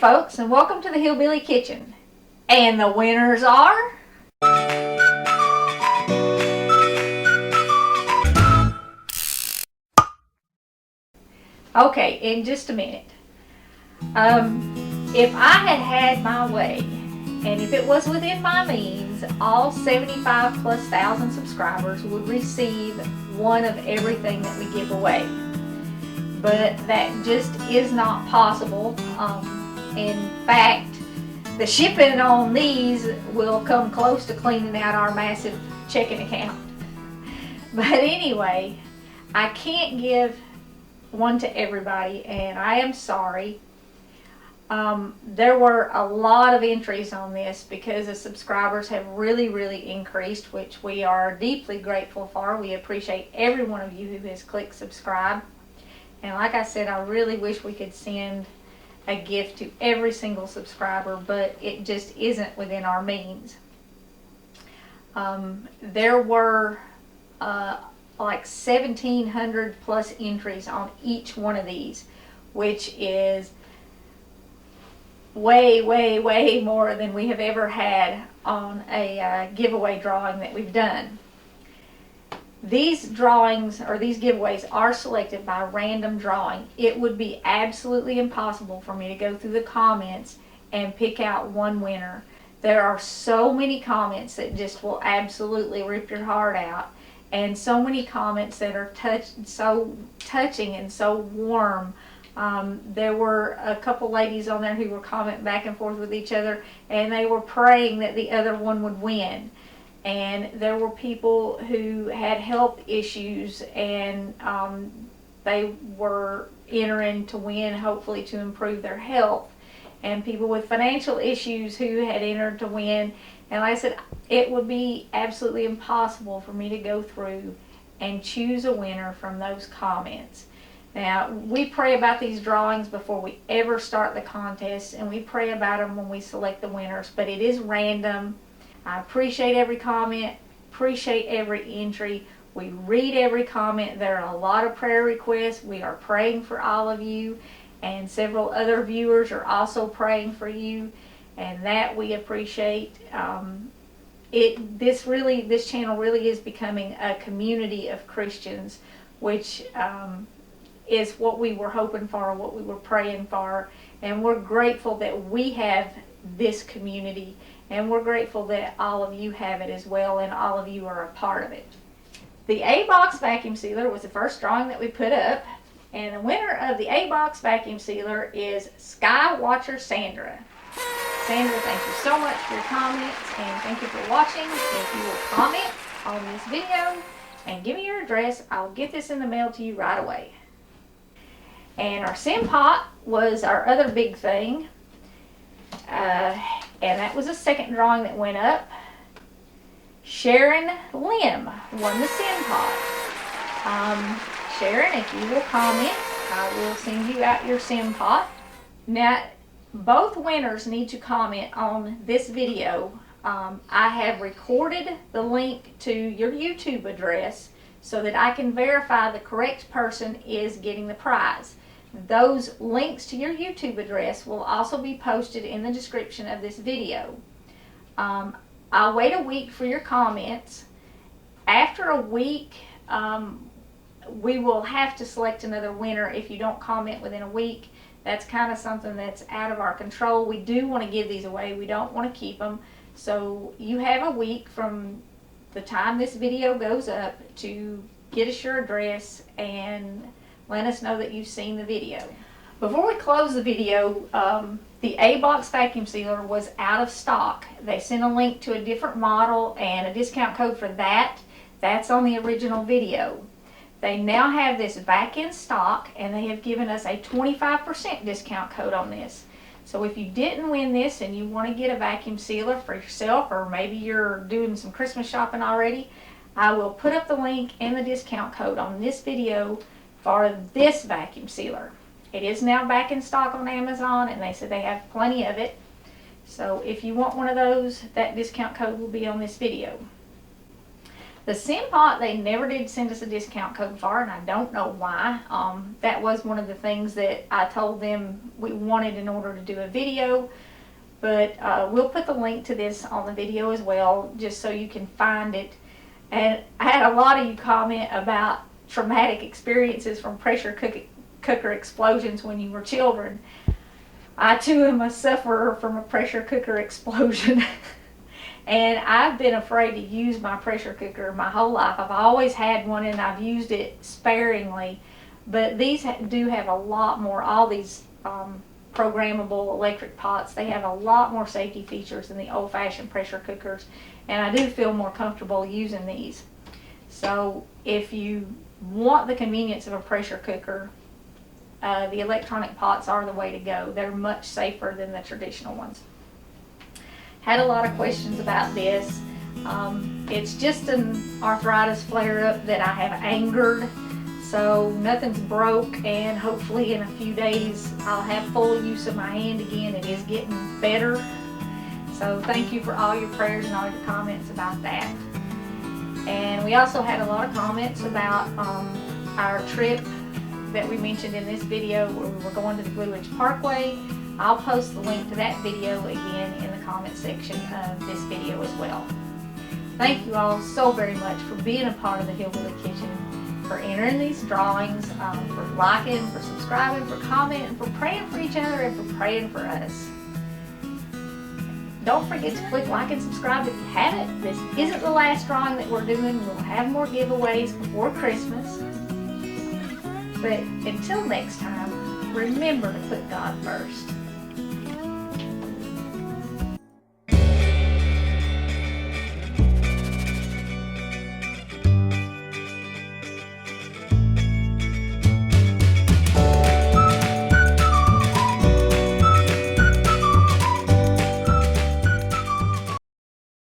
folks, and welcome to the Hillbilly Kitchen. And the winners are... Okay, in just a minute. If I had had my way, and if it was within my means, all 75 plus thousand subscribers would receive one of everything that we give away. But that just is not possible. In fact, the shipping on these will come close to cleaning out our massive checking account. But anyway, I can't give one to everybody, and I am sorry. There were a lot of entries on this because the subscribers have really increased, which we are deeply grateful for. We appreciate every one of you who has clicked subscribe. And like I said, I really wish we could send a gift to every single subscriber, but it just isn't within our means. There were like 1,700 plus entries on each one of these, which is way more than we have ever had on a giveaway drawing that we've done. These drawings, or these giveaways, are selected by random drawing. It would be absolutely impossible for me to go through the comments and pick out one winner. There are so many comments that just will absolutely rip your heart out, and so many comments that are so touching and so warm. There were a couple ladies on there who were commenting back and forth with each other, and they were praying that the other one would win. And there were people who had health issues, and they were entering to win, hopefully to improve their health. And people with financial issues who had entered to win. And like I said, it would be absolutely impossible for me to go through and choose a winner from those comments. Now, we pray about these drawings before we ever start the contest, and we pray about them when we select the winners, but it is random. I appreciate every comment, appreciate every entry. We read every comment. There are a lot of prayer requests. We are praying for all of you, and several other viewers are also praying for you, and that we appreciate. This channel really is becoming a community of Christians, which is what we were hoping for, what we were praying for, and we're grateful that we have this community. And we're grateful that all of you have it as well, and all of you are a part of it. The Abox vacuum sealer was the first drawing that we put up, and the winner of the Abox vacuum sealer is Skywatcher Sandra. Sandra, thank you so much for your comments, and thank you for watching. If you will comment on this video and give me your address, I'll get this in the mail to you right away. And our Simpot was our other big thing. And that was the second drawing that went up. Sharon Lim won the Simpot. Sharon, if you will comment, I will send you out your Simpot. Now, both winners need to comment on this video. I have recorded the link to your YouTube address so that I can verify the correct person is getting the prize. Those links to your YouTube address will also be posted in the description of this video. I'll wait a week for your comments. After a week, we will have to select another winner if you don't comment within a week. That's kind of something that's out of our control. We do want to give these away. We don't want to keep them. So you have a week from the time this video goes up to get us your address and let us know that you've seen the video. Before we close the video, the Abox vacuum sealer was out of stock. They sent a link to a different model and a discount code for that. That's on the original video. They now have this back in stock, and they have given us a 25% discount code on this. So if you didn't win this and you want to get a vacuum sealer for yourself, or maybe you're doing some Christmas shopping already, I will put up the link and the discount code on this video for this vacuum sealer. It is now back in stock on Amazon, and they said they have plenty of it. So if you want one of those, that discount code will be on this video. The Simpot, they never did send us a discount code for, and I don't know why. That was one of the things that I told them we wanted in order to do a video. But we'll put the link to this on the video as well, just so you can find it. And I had a lot of you comment about traumatic experiences from pressure cooker explosions when you were children. I too am a sufferer from a pressure cooker explosion. And I've been afraid to use my pressure cooker my whole life. I've always had one and I've used it sparingly. But these do have a lot more, all these programmable electric pots, they have a lot more safety features than the old-fashioned pressure cookers. And I do feel more comfortable using these. So if you want the convenience of a pressure cooker, the electronic pots are the way to go. They're much safer than the traditional ones. Had a lot of questions about this. It's just an arthritis flare-up that I have angered, so nothing's broke, and hopefully in a few days I'll have full use of my hand again. It is getting better. So thank you for all your prayers and all your comments about that. And we also had a lot of comments about our trip that we mentioned in this video where we were going to the Blue Ridge Parkway. I'll post the link to that video again in the comment section of this video as well. Thank you all so very much for being a part of the Hillbilly Kitchen, for entering these drawings, for liking, for subscribing, for commenting, for praying for each other, and for praying for us. Don't forget to click like and subscribe if you haven't. This isn't the last drawing that we're doing. We'll have more giveaways before Christmas. But until next time, remember to put God first.